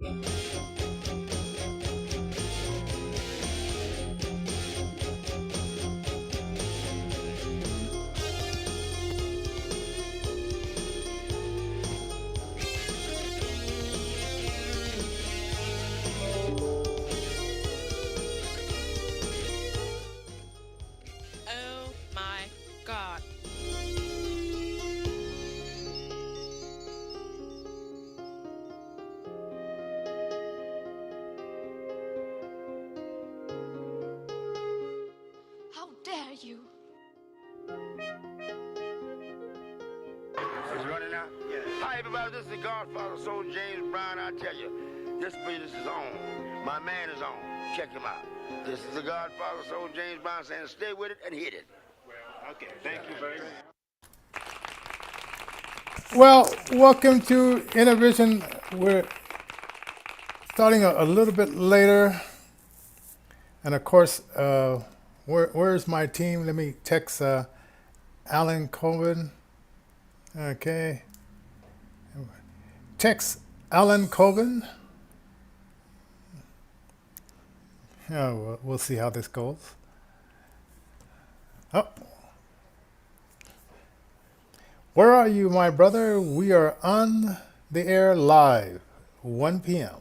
Oh my God. How dare you? Is it running now? Yeah. Hi, everybody. This is the Godfather, Soul James Brown. I tell you, this business is on. My man is on. Check him out. This is the Godfather, Soul James Brown saying stay with it and hit it. Well, okay. Thank you very much. Well, welcome to Innovision. We're starting a little bit later. And of course, where's my team? Let me text Alan Colvin. Okay. Text Alan Colvin. Oh, we'll see how this goes. Oh. Where are you, my brother? We are on the air live, 1 p.m.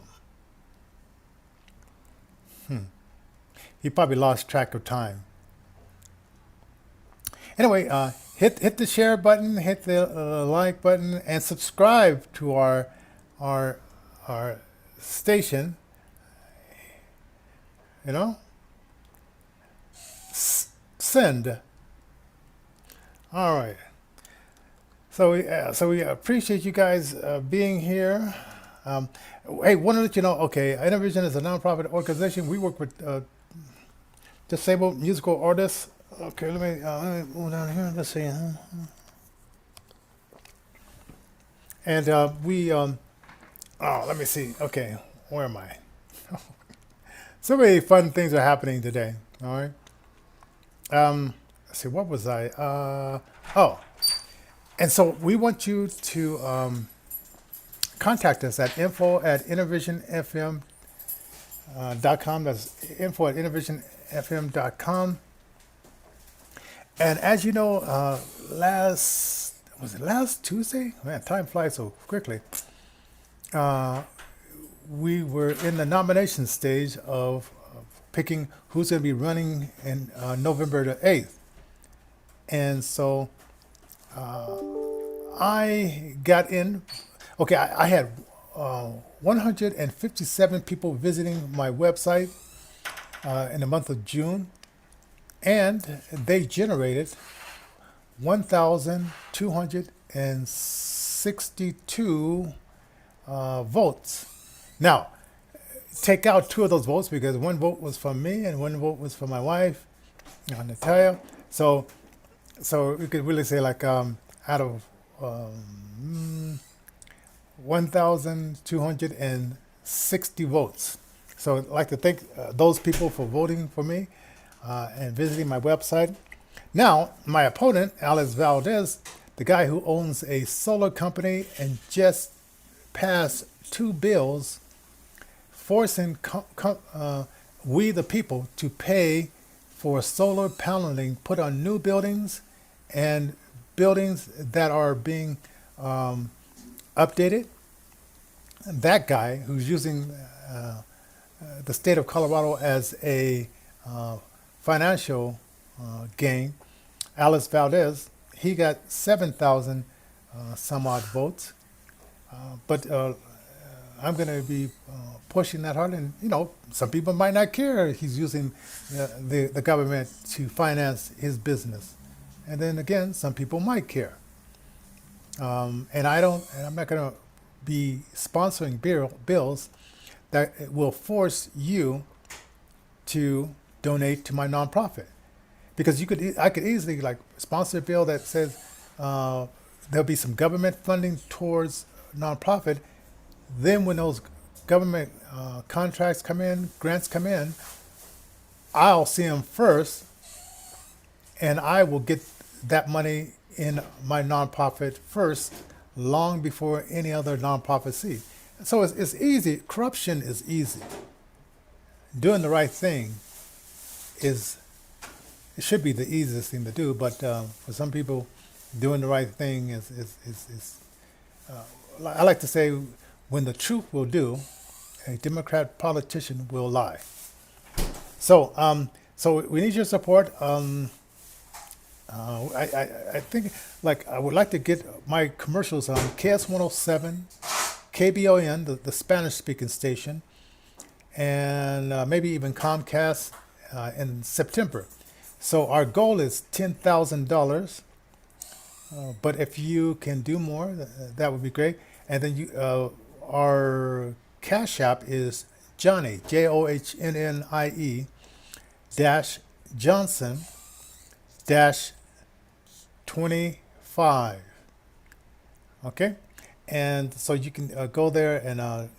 He probably lost track of time. Anyway, hit the share button, hit the like button, and subscribe to our station. You know, send. All right. So we appreciate you guys being here. Hey, want to let you know. Okay, Innovision is a nonprofit organization. We work with disabled musical artists. Okay, let me move down here. Let's see. And let me see. Okay, where am I? So many fun things are happening today. All right. Let's see. What was I? And so we want you to contact us at info@innovisionfm.com. That's info@innovisionfm.com. And as you know, last Tuesday? Man, time flies so quickly. We were in the nomination stage of picking who's going to be running in November the 8th. And so I got in. Okay, I had 157 people visiting my website in the month of June, and they generated 1,262 votes. Now, take out two of those votes because one vote was from me and one vote was for my wife, Natalia. So we could really say like out of 1,260 votes. So I'd like to thank those people for voting for me and visiting my website. Now, my opponent, Alex Valdez, the guy who owns a solar company and just passed two bills forcing we the people to pay for solar paneling put on new buildings and buildings that are being updated. And that guy who's using the state of Colorado as a financial gain, Alice Valdez, he got 7,000 some odd votes. But I'm going to be pushing that hard. And, you know, some people might not care he's using the government to finance his business. And then again, some people might care. And I'm not going to be sponsoring bills that will force you to donate to my nonprofit. Because I could easily like sponsor a bill that says there'll be some government funding towards nonprofit. Then when those government contracts come in, grants come in, I'll see them first, and I will get that money in my nonprofit first, long before any other nonprofit see. So it's easy. Corruption is easy. Doing the right thing is it should be the easiest thing to do. But for some people, doing the right thing is I like to say, when the truth will do, a Democrat politician will lie. So we need your support. I think like I would like to get my commercials on KS 107, KBON, the Spanish speaking station, and maybe even Comcast in September. So our goal is $10,000. But if you can do more, that would be great. And then our Cash App is Johnnie, JOHNNIE dash Johnson dash 25. Okay, and so you can go there and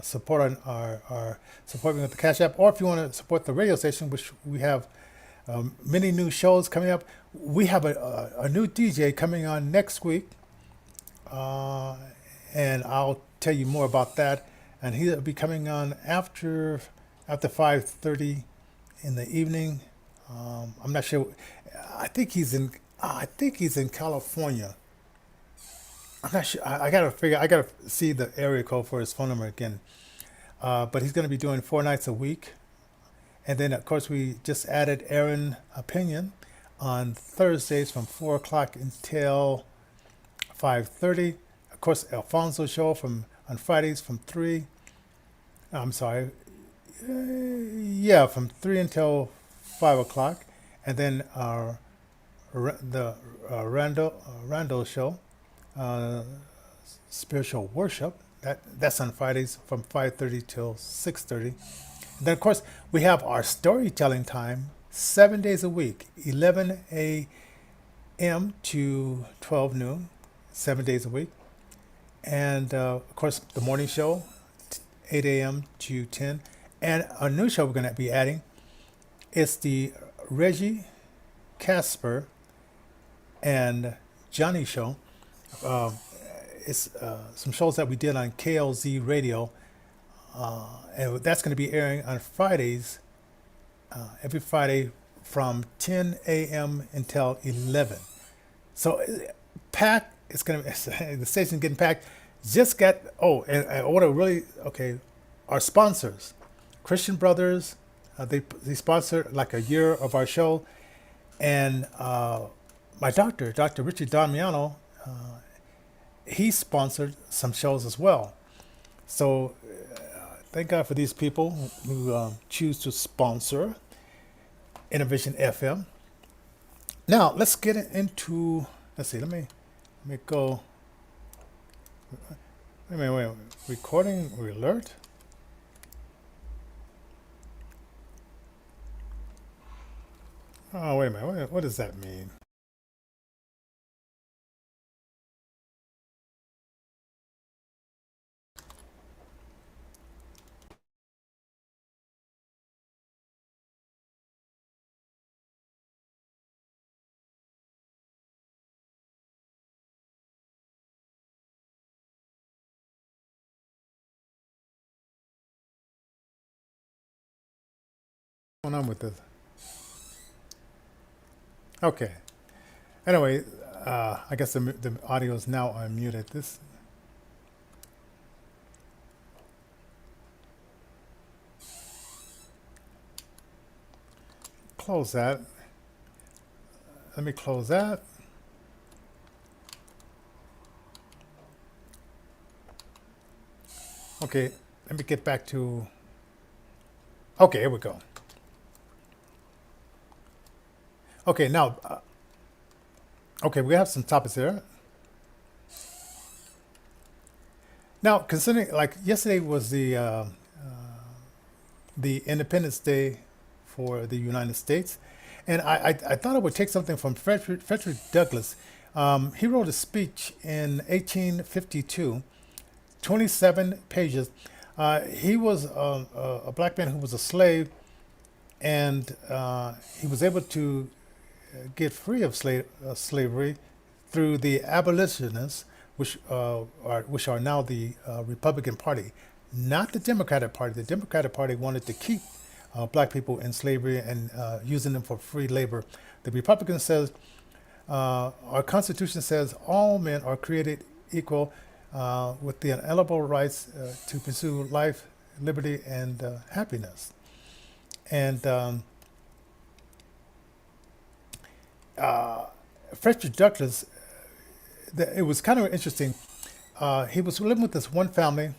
support our support me with the Cash App, or if you want to support the radio station, which we have many new shows coming up. We have a new DJ coming on next week, and I'll tell you more about that. And he'll be coming on after 5:30 in the evening. I'm not sure. I think he's in California. I'm not sure. I gotta see the area code for his phone number again. But he's going to be doing 4 nights a week. And then, of course, we just added Aaron Opinion on Thursdays from 4 o'clock until 5:30. Of course, Alfonso show on Fridays from 3. I'm sorry. From 3 until 5 o'clock. And then the Randall show, spiritual worship. That's on Fridays from 5:30 till 6:30. And then, of course, we have our storytelling time 7 days a week, 11 a.m. to 12 noon, 7 days a week. And, of course, the morning show, 8 a.m. to 10. And a new show we're going to be adding is the Reggie, Casper, and Johnnie show. It's some shows that we did on KLZ radio. And that's going to be airing on Fridays, every Friday from 10 a.m. until 11. So packed. It's going to the station's getting packed. Just got and what our sponsors, Christian Brothers, they sponsored like a year of our show, and my doctor, Dr. Richie Damiano, he sponsored some shows as well. So thank God for these people who choose to sponsor Innovation FM. Now let's get into. Let's see. Let me go. Wait. Recording alert. Oh, wait a minute. What does that mean? What's going on with this? Okay. Anyway, I guess the audio is now unmuted. This. Close that. Let me close that. Okay, let me get back to. Okay, here we go. Okay, now, we have some topics here. Now, considering, like, yesterday was the Independence Day for the United States, and I thought I would take something from Frederick Douglass. He wrote a speech in 1852, 27 pages. He was a black man who was a slave, and he was able to get free of slavery through the abolitionists which are now the Republican Party, not the Democratic Party. The Democratic Party wanted to keep black people in slavery and using them for free labor. The Republican says our Constitution says all men are created equal with the inalienable rights to pursue life, liberty, and happiness. And Frederick Douglass, it was kind of interesting. He was living with this one family,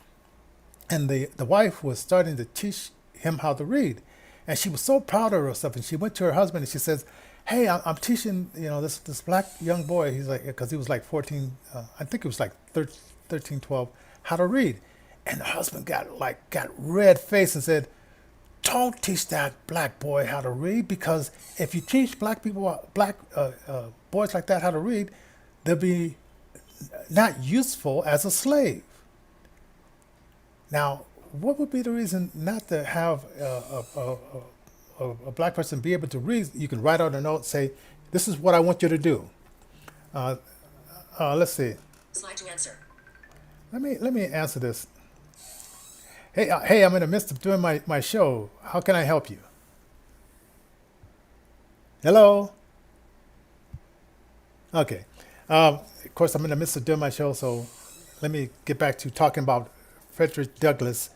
and the wife was starting to teach him how to read. And she was so proud of herself. And she went to her husband and she says, "Hey, I'm teaching, this black young boy." He's like, because he was like 14, I think it was like 13, 12, how to read. And the husband got red face and said, "Don't teach that black boy how to read, because if you teach black boys like that how to read, they'll be not useful as a slave." Now, what would be the reason not to have a black person be able to read? You can write out a note, say, "This is what I want you to do." Let's see. Slide to answer. Let me answer this. Hey, I'm in the midst of doing my show. How can I help you? Hello? Okay. Of course, I'm in the midst of doing my show, so let me get back to talking about Frederick Douglass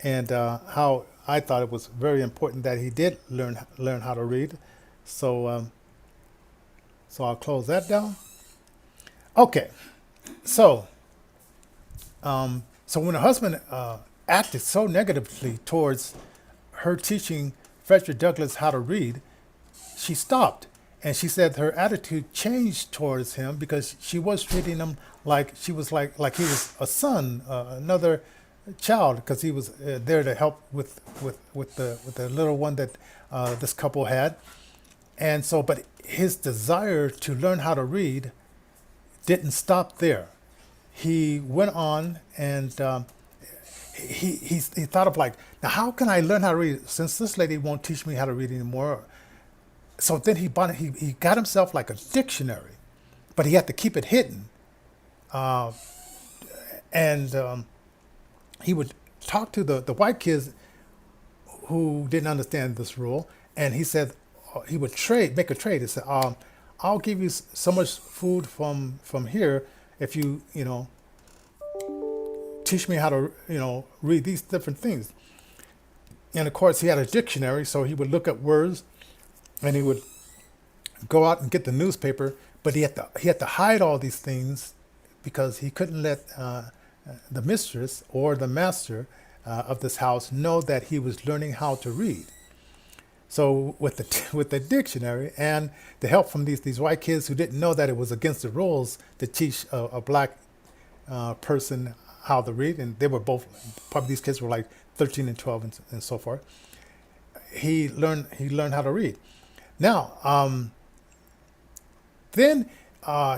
and how I thought it was very important that he did learn how to read. So I'll close that down. Okay. So when her husband acted so negatively towards her teaching Frederick Douglass how to read, she stopped. And she said her attitude changed towards him because she was treating him like he was a son, another child, because he was there to help with the little one that this couple had. And so, but his desire to learn how to read didn't stop there. He went on and he thought of like, now how can I learn how to read since this lady won't teach me how to read anymore? So then he got himself like a dictionary, but he had to keep it hidden. And he would talk to the white kids who didn't understand this rule, and he said he would make a trade. He said, "I'll give you so much food from here if you teach me how to read these different things." And of course, he had a dictionary, so he would look up words. And he would go out and get the newspaper, but he had to hide all these things because he couldn't let the mistress or the master of this house know that he was learning how to read. So with the dictionary and the help from these white kids who didn't know that it was against the rules to teach a black person how to read, and they were both, probably these kids were like 13 and 12 and so forth. He learned how to read. Now, then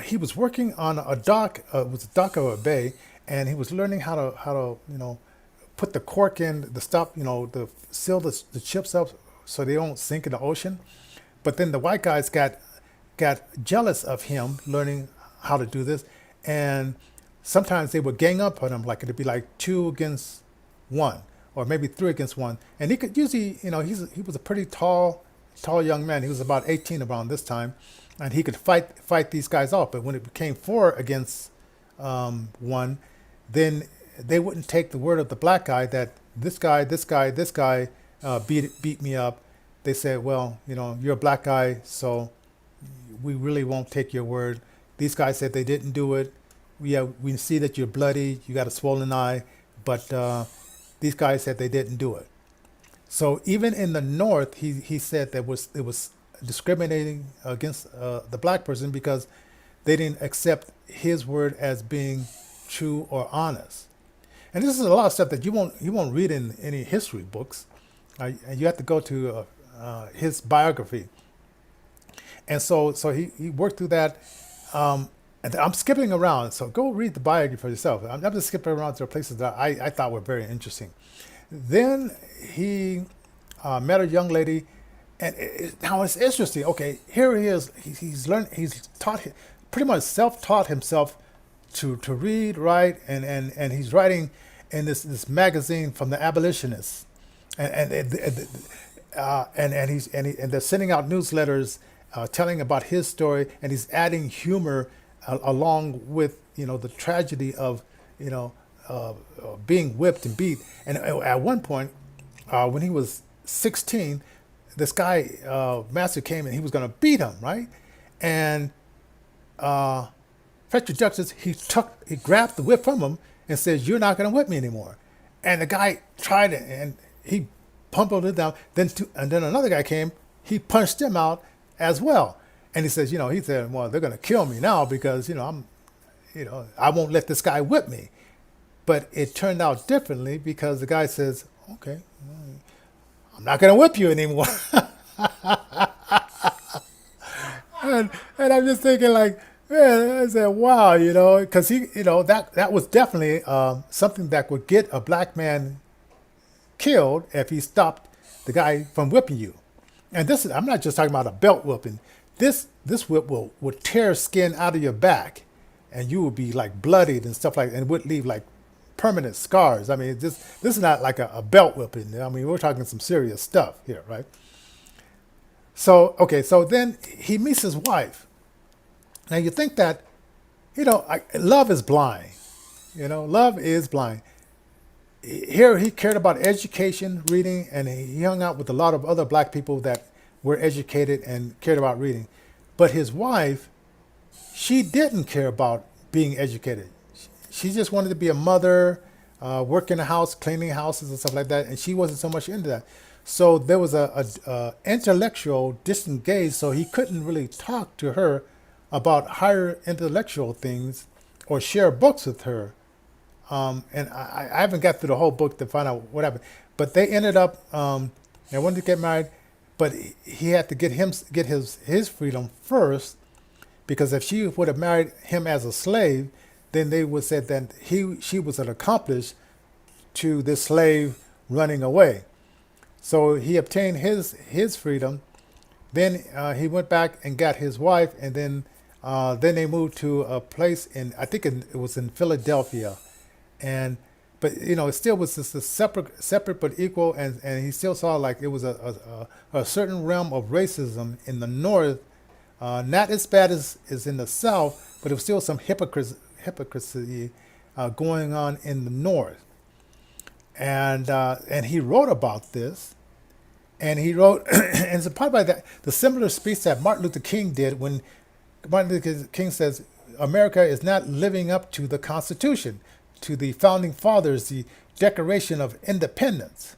he was working on a dock. It was a dock of a bay, and he was learning how to put the cork in, the stop, to seal the chips up so they don't sink in the ocean. But then the white guys got jealous of him learning how to do this, and sometimes they would gang up on him, like it'd be like 2 against 1, or maybe 3 against 1, and he could usually, he was a pretty tall young man. He was about 18 around this time, and he could fight these guys off. But when it became 4 against 1, then they wouldn't take the word of the black guy that this guy beat me up. They said, "Well, you're a black guy, so we really won't take your word." These guys said they didn't do it. We see that you're bloody, you got a swollen eye, but these guys said they didn't do it. So even in the North, he said that it was discriminating against the black person because they didn't accept his word as being true or honest. And this is a lot of stuff that you won't read in any history books. And you have to go to his biography. And so he worked through that. And I'm skipping around, so go read the biography for yourself. I'm just skipping around to places that I thought were very interesting. Then he met a young lady, and now it's interesting. Okay, here he is. He's taught, pretty much self-taught himself to read, write, and he's writing in this magazine from the abolitionists, and they're sending out newsletters telling about his story, and he's adding humor along with the tragedy of being whipped and beat. And at one point, when he was 16, this guy Master came and he was going to beat him, right? And Fletcher Douglas, he grabbed the whip from him and says, "You're not going to whip me anymore." And the guy tried it and he pummeled it down. And then another guy came, he punched him out as well. And he says, he said, "Well, they're going to kill me now because, I won't let this guy whip me." But it turned out differently because the guy says, "Okay, I'm not going to whip you anymore." and I'm just thinking like, man, I said, wow, because that was definitely something that would get a black man killed if he stopped the guy from whipping you. And I'm not just talking about a belt whipping. This whip would tear skin out of your back, and you would be like bloodied and stuff like that, and would leave like permanent scars. I mean, this is not like a belt whipping. I mean, we're talking some serious stuff here, right? So then he meets his wife. Now you think that, love is blind. Love is blind. Here he cared about education, reading, and he hung out with a lot of other black people that were educated and cared about reading. But his wife, she didn't care about being educated. She just wanted to be a mother, work in the house, cleaning houses and stuff like that, and she wasn't so much into that. So there was a intellectual disengaged, so he couldn't really talk to her about higher intellectual things or share books with her. And I haven't got through the whole book to find out what happened. But they ended up, they wanted to get married, but he had to get his freedom first, because if she would have married him as a slave, then they would say that she was an accomplice to this slave running away. So he obtained his freedom. Then he went back and got his wife, and then they moved to a place I think it was in Philadelphia, but it still was just a separate but equal, and he still saw like it was a certain realm of racism in the North, not as bad as in the South, but it was still some hypocrisy going on in the North. And he wrote about this, and he wrote, and it's a part by that the similar speech that Martin Luther King did when Martin Luther King says America is not living up to the Constitution, to the founding fathers, the Declaration of Independence.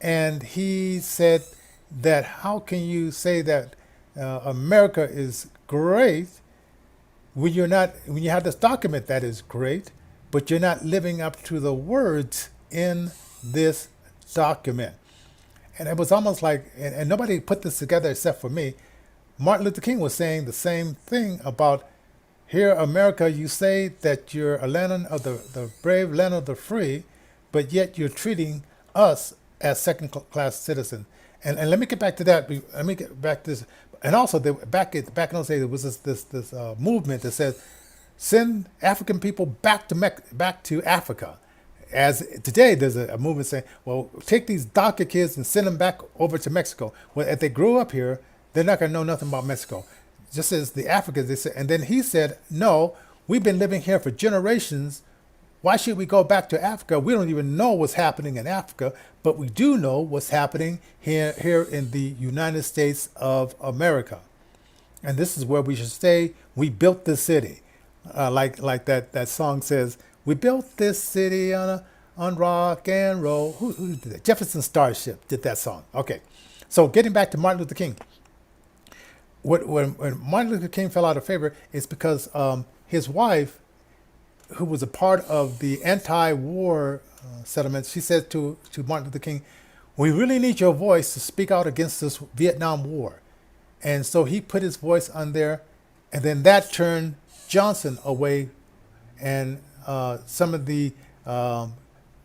And he said that how can you say that America is great when you have this document that is great, but you're not living up to the words in this document. And it was almost like, and nobody put this together except for me, Martin Luther King was saying the same thing about, here, America, you say that you're a land of the brave, land of the free, but yet you're treating us as second-class citizens. And let me get back to that. Let me get back to this. And also, back in those days, there was this movement that says, send African people back to Africa. As today, there's a movement saying, well, take these DACA kids and send them back over to Mexico. Well, if they grew up here, they're not going to know nothing about Mexico. Just as the Africans, they said. And then he said, no, we've been living here for generations. Why should we go back to Africa? We don't even know what's happening in Africa, but we do know what's happening here in the United States of America. And this is where we should stay. We built this city. Like that song says, we built this city on rock and roll. Who did that? Jefferson Starship did that song. Okay. So getting back to Martin Luther King. When Martin Luther King fell out of favor, it's because his wife, who was a part of the anti-war settlement, she said to Martin Luther King, we really need your voice to speak out against this Vietnam War. And so he put his voice on there, and then that turned Johnson away, and some of the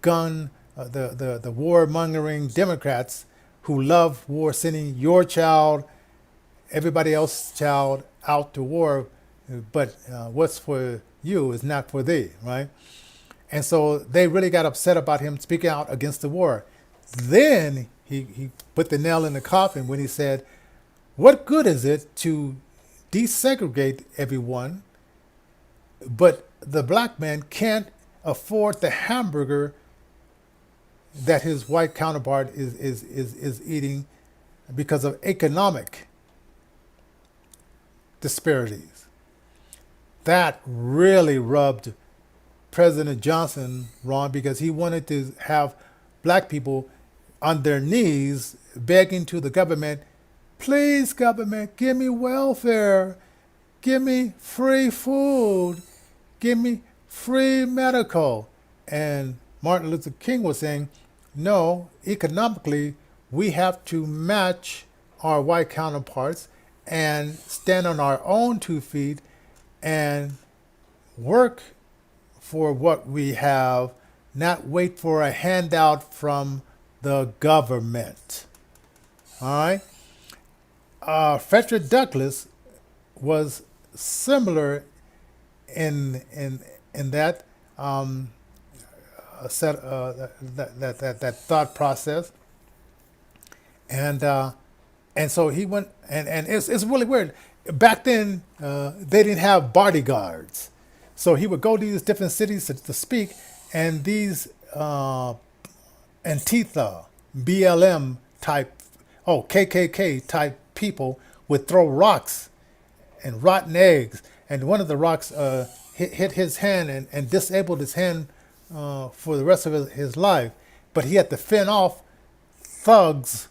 the warmongering Democrats who love war, sending your child, everybody else's child out to war, but what's for you is not for thee, right? And so they really got upset about him speaking out against the war. Then he put the nail in the coffin when he said, what good is it to desegregate everyone, but the black man can't afford the hamburger that his white counterpart is eating because of economic disparities. That really rubbed President Johnson wrong, because he wanted to have black people on their knees begging to the government, please, government, give me welfare, give me free food, give me free medical. And Martin Luther King was saying, no, economically, we have to match our white counterparts and stand on our own 2 feet and work for what we have, not wait for a handout from the government. All right? Frederick Douglass was similar in that that thought process, and so he went, and it's really weird. Back then, they didn't have bodyguards, so he would go to these different cities to speak, and these Antifa, BLM type, KKK type people would throw rocks and rotten eggs, and one of the rocks hit his hand and disabled his hand for the rest of his life. But he had to fend off thugs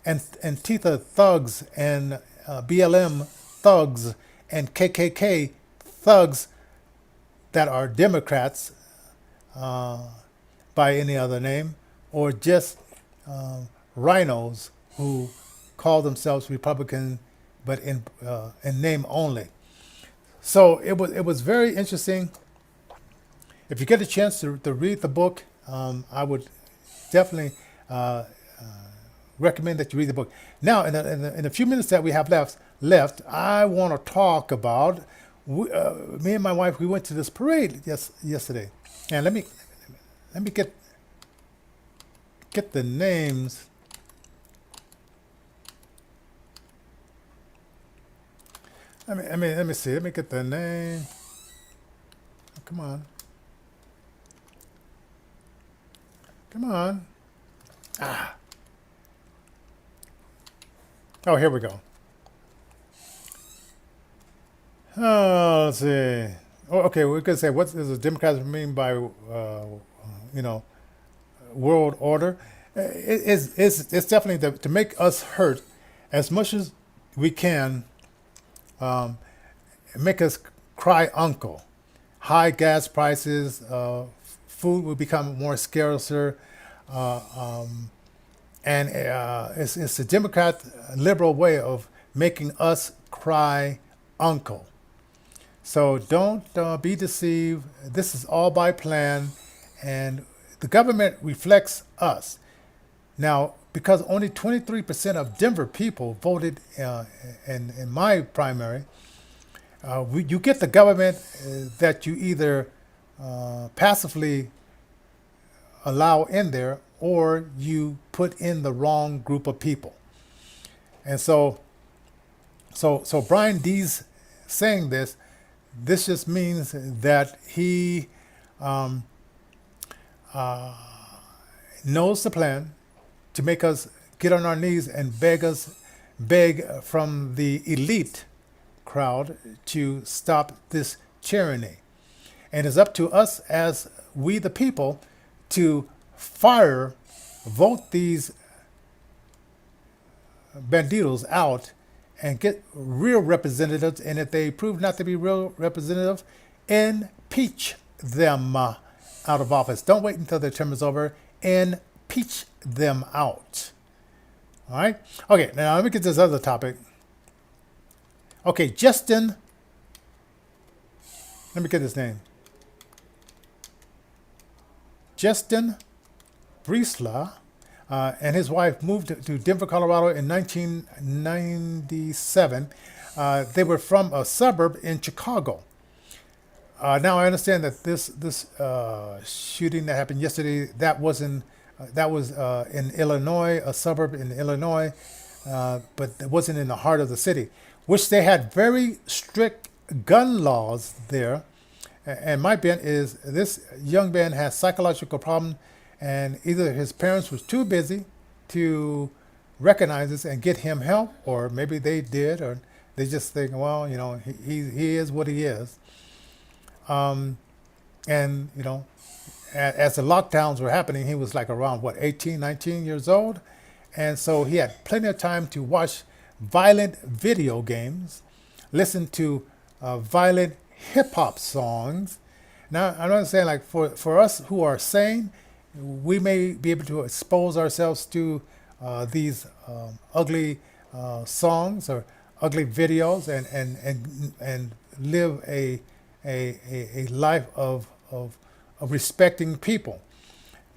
and Antifa thugs and BLM thugs and KKK thugs that are Democrats by any other name, or just rhinos who call themselves Republican, but in name only. So it was very interesting. If you get a chance to read the book, I would definitely recommend that you read the book. Now, in the few minutes that we have left, I want to talk about me and my wife. We went to this parade yesterday, and let me get the names. Let me see. Let me get the name. Oh, come on. Oh, here we go. Oh, let's see. Oh, okay, we're going to say, what does the Democrats mean by, world order? It's definitely to make us hurt as much as we can, make us cry uncle. High gas prices, food will become more scarcer, and it's a Democrat liberal way of making us cry uncle. So don't be deceived. This is all by plan, and the government reflects us. Now, because only 23% of Denver people voted in my primary, you get the government that you either passively allow in there, or you put in the wrong group of people. And so Brian D's saying this just means that he knows the plan to make us get on our knees and beg from the elite crowd to stop this tyranny. And it's up to us as we the people to vote these banditos out and get real representatives. And if they prove not to be real representatives, impeach them out of office. Don't wait until their term is over. Impeach them out. All right? Okay, now let me get this other topic. Okay, Justin. Let me get his name. Justin Briesla and his wife moved to Denver, Colorado in 1997. They were from a suburb in Chicago. Now I understand that this shooting that happened yesterday, that was in Illinois, a suburb in Illinois, but it wasn't in the heart of the city, which they had very strict gun laws there. And my bent is this young man has psychological problem, and either his parents was too busy to recognize this and get him help, or maybe they did, or they just think, well, he is what he is. And as the lockdowns were happening, he was like around 18, 19 years old, and so he had plenty of time to watch violent video games, listen to violent hip hop songs. Now, I'm not saying like for us who are sane, we may be able to expose ourselves to these ugly songs or ugly videos and live a life of respecting people.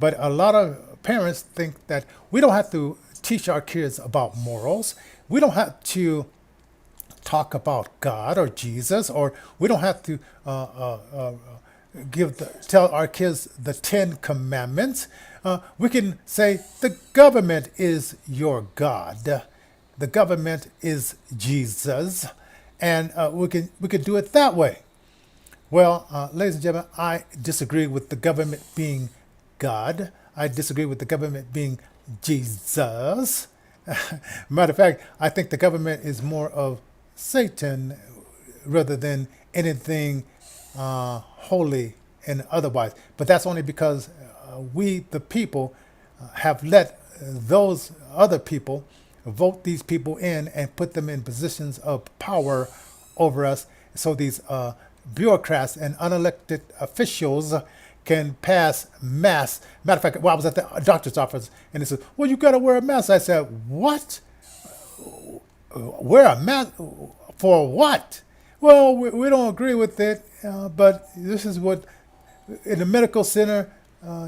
But a lot of parents think that we don't have to teach our kids about morals. We don't have to talk about God or Jesus, or we don't have to tell our kids the Ten Commandments. We can say the government is your God, the government is Jesus, and we could do it that way. Well, ladies and gentlemen, I disagree with the government being God. I disagree with the government being Jesus. Matter of fact, I think the government is more of Satan rather than anything holy and otherwise. But that's only because we, the people, have let those other people vote these people in and put them in positions of power over us. So these bureaucrats and unelected officials can pass mass. Matter of fact, I was at the doctor's office and they said, well, you got to wear a mask. I said, what? Wear a mask? For what? Well, we don't agree with it, but this is what, in the medical center,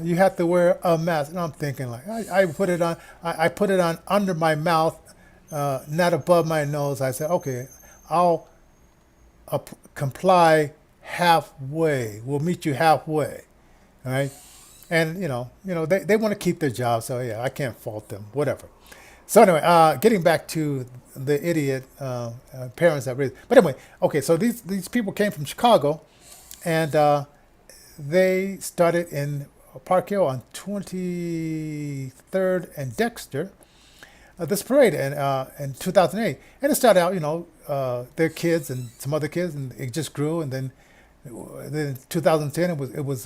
you have to wear a mask. And I'm thinking, like, I put it on. I put it on under my mouth, not above my nose. I said, okay, I'll comply halfway. We'll meet you halfway, all right? And they want to keep their job, so yeah, I can't fault them. Whatever. So anyway, getting back to the idiot parents that raised. But anyway, okay. So these people came from Chicago, and they started in Park Hill on 23rd and Dexter. This parade in 2008, and it started out, their kids and some other kids, and it just grew. And then in 2010, it was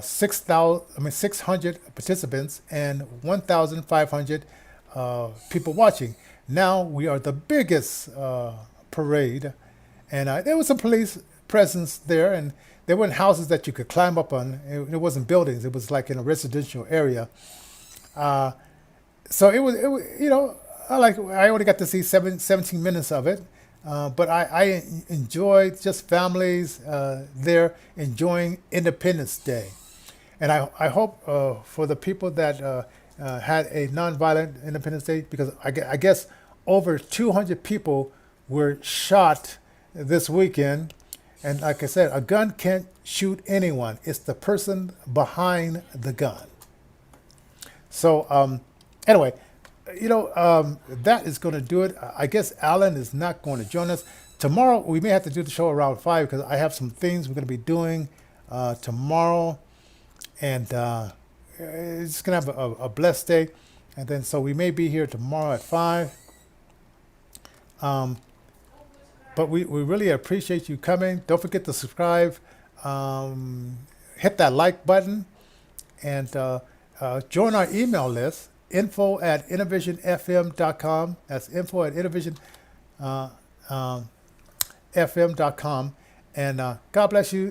600 participants and 1,500 people watching. Now we are the biggest parade, and there was some police presence there, and there weren't houses that you could climb up on. It wasn't buildings; it was like in a residential area. So it was I only got to see 17 minutes of it, but I enjoyed just families there enjoying Independence Day. And I hope for the people that had a nonviolent Independence Day, because I guess over 200 people were shot this weekend. And like I said, a gun can't shoot anyone. It's the person behind the gun. So anyway, that is going to do it. I guess Alan is not going to join us. Tomorrow, we may have to do the show around 5 because I have some things we're going to be doing tomorrow. And it's going to have a blessed day. And then, so we may be here tomorrow at 5. But we really appreciate you coming. Don't forget to subscribe. Hit that like button. And join our email list. info@innovationfm.com. That's info@innovationfm.com. And God bless you.